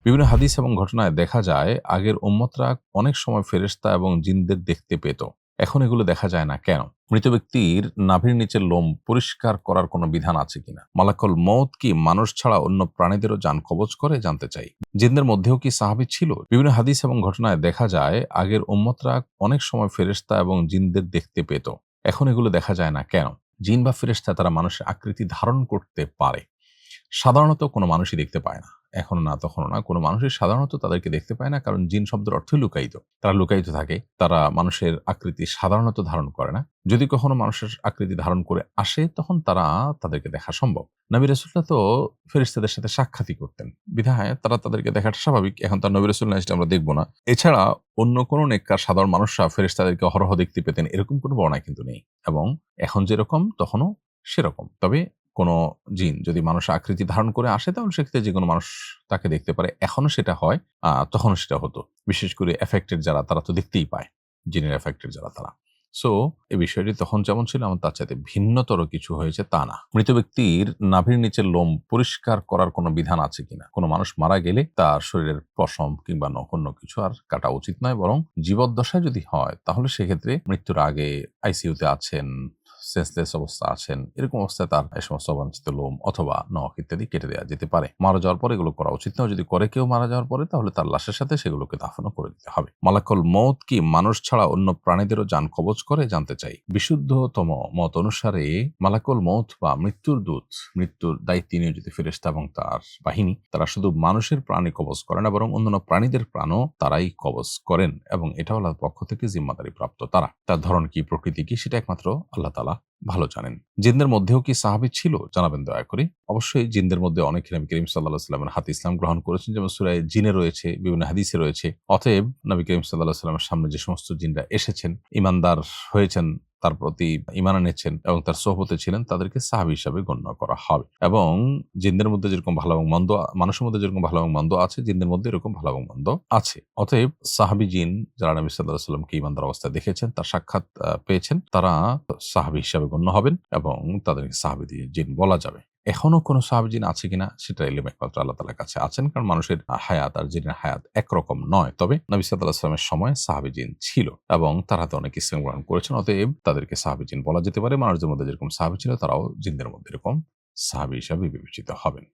বিভিন্ন হাদিস এবং ঘটনায় দেখা যায় আগের উম্মতরা অনেক সময় ফেরেশতা এবং জিনদের দেখতে পেত। এখন এগুলো দেখা যায় না কেন? মৃত ব্যক্তির নাভির নিচের লোম পরিষ্কার করার কোনো বিধান আছে কিনা? মালাকুল মউত কি মানুষ ছাড়া অন্য প্রাণীদেরও জান কবজ করে জানতে চাই। জিনদের মধ্যেও কি সাহাবী ছিল? বিভিন্ন হাদিস এবং ঘটনায় দেখা যায় আগের উম্মতরা অনেক সময় ফেরেশতা এবং জিনদের দেখতে পেত। এখন এগুলো দেখা যায় না কেন? জিন বা ফেরেশতা তারা মানুষের আকৃতি ধারণ করতে পারে। সাধারণত কোনো মানুষই দেখতে পায় না। এখনো না তখনো না। কোনো মানুষই সাধারণত তাদেরকে দেখতে পায় না। কারণ জিন শব্দের অর্থই লুকায়িত। তারা লুকায়িত থাকে। তারা মানুষের আকৃতি সাধারণত ধারণ করে না। যদি কখনো মানুষের আকৃতি ধারণ করে আসে তখন তাদেরকে দেখা সম্ভব। নবী রাসূলরা তো ফেরেশতাদের সাথে সাক্ষাৎই করতেন। বিধায় তারা তাদেরকে দেখাটা স্বাভাবিক। এখন তার নবী রাসূল নাই সেটা আমরা দেখব না। এছাড়া অন্য কোনো নেককার সাধারণ মানুষরা ফেরেশতাদেরকে অহরহ দেখতে পেতেন এরকম কোনো বর্ণনা কিন্তু নেই। এবং এখন যেরকম তখনও সেরকম। তবে কোনো জিন যদি মানুষের আকৃতি ধারণ করে আসে তাহলে সেক্ষেত্রে যেকোনো মানুষ তাকে দেখতে পারে। এখনো সেটা হয়, তখনও সেটা হতো। বিশেষ করে এফেক্টেড যারা তারা তো দেখতেই পায়। জিনের এফেক্টেড যারা তারা। সো এই বিষয়টি তখন যেমন ছিল এমন তার চাইতে ভিন্নতর কিছু হয়েছে তা না। মৃত ব্যক্তির নাভির নিচের লোম পরিষ্কার করার কোনো বিধান আছে কিনা? কোনো মানুষ মারা গেলে তার শরীরের পশম কিংবা নখ অন্য কিছু আর কাটা উচিত নয়, বরং জীবদ্দশায় যদি হয় তাহলে সেক্ষেত্রে মৃত্যুর আগে আইসিইউতে আছেন, সেন্সলেস অবস্থা আছেন, এরকম অবস্থায় তার এই সমস্ত অবাঞ্ছিত লোম অথবা নখ ইত্যাদি কেটে দেওয়া যেতে পারে। মারা যাওয়ার পরে এগুলো করা উচিত নয়। যদি করে কেউ মারা যাওয়ার পরে তাহলে তার লাশের সাথে সেগুলোকে দাফনও করে দিতে হবে। মালাকুল মউত কি মানুষ ছাড়া অন্য প্রাণীদেরও জান কবজ করে জানতে চাই। বিশুদ্ধতম মত অনুসারে মালাকুল মউত বা মৃত্যুর দূত, মৃত্যুর দায়িত্বে নিয়োজিত ফেরেশতা এবং তার বাহিনী তারা শুধু মানুষের প্রাণী কবজ করে না, বরং অন্যান্য প্রাণীদের প্রাণও তারাই কবজ করেন এবং এটা আল্লাহর পক্ষ থেকে জিম্মাদারি প্রাপ্ত তারা। তার ধরন কি, প্রকৃতি কি, সেটা একমাত্র আল্লাহ তাআলা ভালো জানেন। জিনদের মধ্যেও কি সাহাবী ছিল? জানাবেন দয়া করে। অবশ্যই জিনদের মধ্যে অনেকে নবী করিম সাল্লাল্লাহু আলাইহি ওয়াসাল্লামের হাতে ইসলাম গ্রহণ করেছেন, যেমন সূরা জিনে রয়েছে, বিভিন্ন হাদিসে রয়েছে। অতএব নবী করিম সাল্লাল্লাহু আলাইহি ওয়াসাল্লামের সামনে যে সমস্ত জিনরা এসেছেন, ঈমানদার হয়েছেন, তার প্রতি ঈমান এনেছেন এবং তার সোহবতে ছিলেন, তাদেরকে সাহাবী হিসাবে গণ্য করা হবে। এবং জিনদের মধ্যে যেরকম ভালো এবং মন্দ, মানুষের মধ্যে যেরকম ভালো এবং মন্দ আছে, জিনদের মধ্যে এরকম ভালো এবং মন্দ আছে। অতএব সাহাবী জিন যারা নবী সাল্লাল্লাহু আলাইহি ওয়াসাল্লামকে ঈমানদার অবস্থায় দেখেছেন, তার সাক্ষাৎ পেয়েছেন, তারা সাহাবী হিসাবে গণ্য হবেন এবং তাদেরকে সাহাবী জিন বলা যাবে। এখনো কোনো সাহাবী জিন আছে কিনা সেটা ইলম একমাত্র আল্লাহ তাআলার কাছে আছেন। কারণ মানুষের হায়াত আর জিনের হায়াত একরকম নয়। তবে নবী সাল্লাল্লাহু আলাইহি ওয়াসাল্লামের সময় সাহাবী জিন ছিল এবং তারা হাতে অনেক ইসলাম গ্রহণ করেছেন। অতএব তাদেরকে সাহাবী জিন বলা যেতে পারে। মানুষদের মধ্যে যেরকম সাহাবী ছিল তারাও জিনদের মধ্যে এরকম সাহাবী হিসাবে বিবেচিত হবেন।